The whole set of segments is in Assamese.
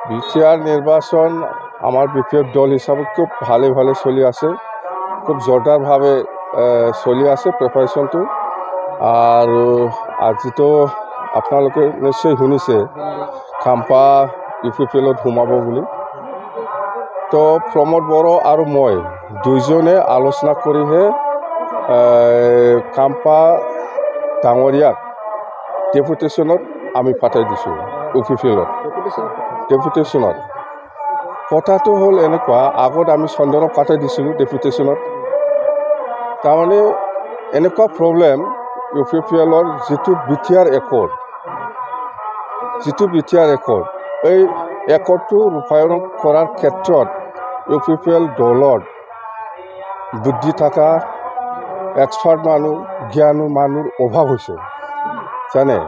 বিটিআৰ নিৰ্বাচন আমাৰ বিপিএফ দল হিসাবে খুব ভালে চলি আছে, খুব জোৰদাৰভাৱে চলি আছে প্ৰিপাৰেশ্যনটো। আৰু আজিতো আপোনালোকে নিশ্চয় শুনিছে খাম্পা ইউপিপিএলত সোমাব বুলি। তো প্ৰমোদ বড়ো আৰু মই দুইজনে আলোচনা কৰিহে খাম্পা ডাঙৰীয়াক ডেপুটেশ্যনত আমি পাঠাই দিছোঁ ইউপিপিএলত। ডেপুটেশ্যনত কথাটো হ'ল এনেকুৱা, আগত আমি চন্দনক পাঠাই দিছিলোঁ ডেপুটেশ্যনত। তাৰমানে এনেকুৱা প্ৰব্লেম, ইউপিপিএলৰ যিটো বিটিআৰ একৰ্ড, এই একৰ্ডটো ৰূপায়ণ কৰাৰ ক্ষেত্ৰত ইউপিপিএল দলৰ বুদ্ধি থকা এক্সপাৰ্ট মানুহ, জ্ঞানী মানুহৰ অভাৱ হৈছে জানে।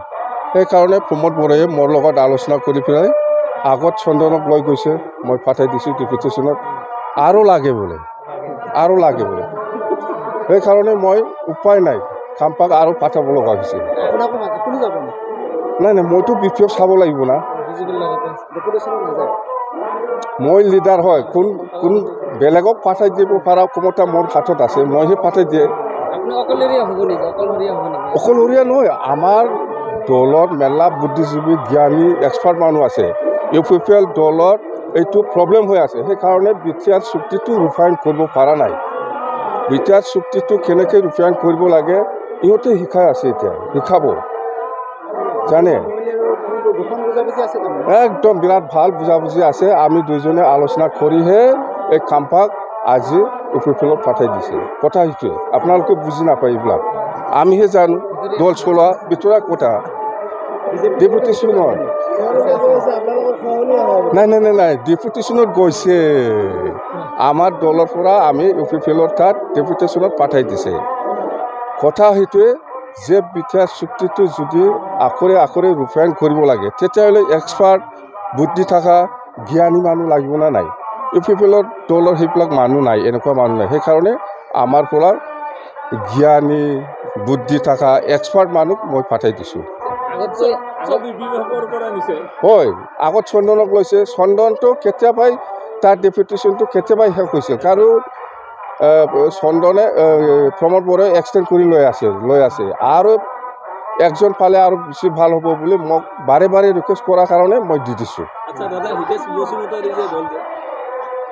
সেইকাৰণে প্ৰমোদ বড়োৱে মোৰ লগত আলোচনা কৰি পেলাই আগত চন্দনক লৈ গৈছে, মই পাঠাই দিছোঁ ডেপুটেশ্যনত। আৰু লাগে বোলে। সেইকাৰণে মই উপায় নাই, খাম্পাক আৰু পাঠাব লগা হৈছে। নাই মইতো বিপিএফ চাব লাগিব না। মই লিডাৰ হয়, কোন বেলেগক পাঠাই দিব পৰা ক্ষমতা মোৰ হাতত আছে, মইহে পাঠাই দিয়ে। অকলশৰীয়া নহয়, আমাৰ দলত মেলা বুদ্ধিজীৱী, জ্ঞানী, এক্সপাৰ্ট মানুহ আছে। ইউপিপিএল দলত এইটো প্ৰব্লেম হৈ আছে, সেইকাৰণে বিটিআৰ চুক্তিটো ৰূপায়ণ কৰিব পৰা নাই। বিটিআৰ চুক্তিটো কেনেকৈ ৰূপায়ণ কৰিব লাগে ইহঁতে শিকাই আছে, এতিয়া শিকাব জানে। একদম বিৰাট ভাল বুজাবুজি আছে। আমি দুইজনে আলোচনা কৰিহে এই খাম্পাক আজি ইউপিপিএলত পাঠাই দিছে। কথা সেইটোৱে, আপোনালোকে বুজি নাপায় এইবিলাক, আমিহে জানো দল চলোৱা ভিতৰুৱা কথা। ডেপুটেশ্যনত নাই ডেপুটেশ্যনত গৈছে, আমাৰ দলৰ পৰা আমি ইউপিপিএলৰ তাত ডেপুটেশ্যনত পাঠাই দিছে। কথা সেইটোৱে যে বিটিআৰ চুক্তিটো যদি আখৰে ৰূপায়ণ কৰিব লাগে, তেতিয়াহ'লে এক্সপাৰ্ট, বুদ্ধি থকা, জ্ঞানী মানুহ লাগিব না নাই। ইউপিপিএলৰ দলৰ সেইবিলাক মানুহ নাই, এনেকুৱা মানুহ নাই। সেইকাৰণে আমাৰ পৰা জ্ঞানী, বুদ্ধি থকা, এক্সপাৰ্ট মানুহ মই পাঠাই দিছোঁ। হয়, আগত চন্দনক লৈছে। চন্দনটো কেতিয়াবাই তাৰ ডেপুটেশ্যনটো কেতিয়াবাই শেষ হৈছিল, কাৰণ চন্দনে প্ৰমোদ বড়োৱে এক্সটেণ্ড কৰি লৈ আছে। আৰু একজন পালে আৰু বেছি ভাল হ'ব বুলি মোক বাৰে ৰিকুৱেষ্ট কৰাৰ কাৰণে মই দি দিছোঁ।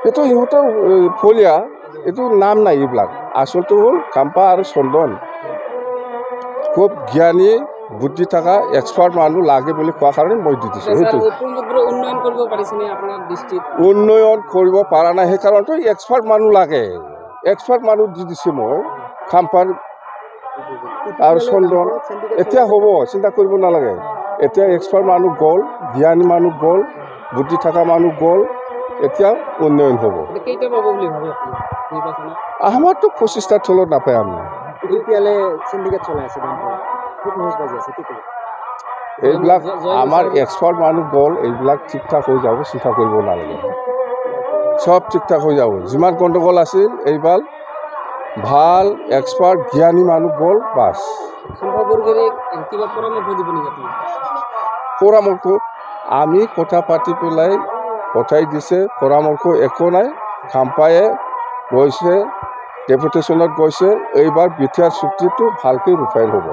এইটো ইহঁতৰ ফলীয়া, এইটো নাম নাই এইবিলাক। আচলটো হ'ল খাম্পা আৰু চন্দন খুব জ্ঞানী, বুদ্ধি থকা, এক্সপাৰ্ট মানুহ লাগে বুলি কোৱাৰ কাৰণে মই দি দিছোঁ। সেইটো উন্নয়ন কৰিব পৰা নাই, সেইকাৰণেতো এক্সপাৰ্ট মানুহ লাগে। এক্সপাৰ্ট মানুহ দি দিছোঁ মই খাম্পাৰ আৰু চন্দন। এতিয়া হ'ব, চিন্তা কৰিব নালাগে। এতিয়া এক্সপাৰ্ট মানুহ গ'ল, জ্ঞানী মানুহ গ'ল, বুদ্ধি থকা মানুহ গ'ল, এতিয়া উন্নয়ন হ'ব। আমাৰতো 25টাৰ তলত নাপায়। আমি এইবিলাক আমাৰ এক্সপাৰ্ট মানুহ গ'ল, এইবিলাক ঠিক ঠাক হৈ যাব, চিন্তা কৰিব নালাগে। চব ঠিক ঠাক হৈ যাব। যিমান গণ্ডগোল আছিল এইবাৰ ভাল এক্সপাৰ্ট, জ্ঞানী মানুহ গ'ল, বাছ। পৰামৰ্শ আমি কথা পাতি পেলাই পঠাই দিছে, পৰামৰ্শ একো নাই। খাম্পায়ে গৈছে, ডেপুটেশ্যনত গৈছে। এইবাৰ বিটিআৰ চুক্তিটো ভালকৈ ৰূপায়ণ হ'ব।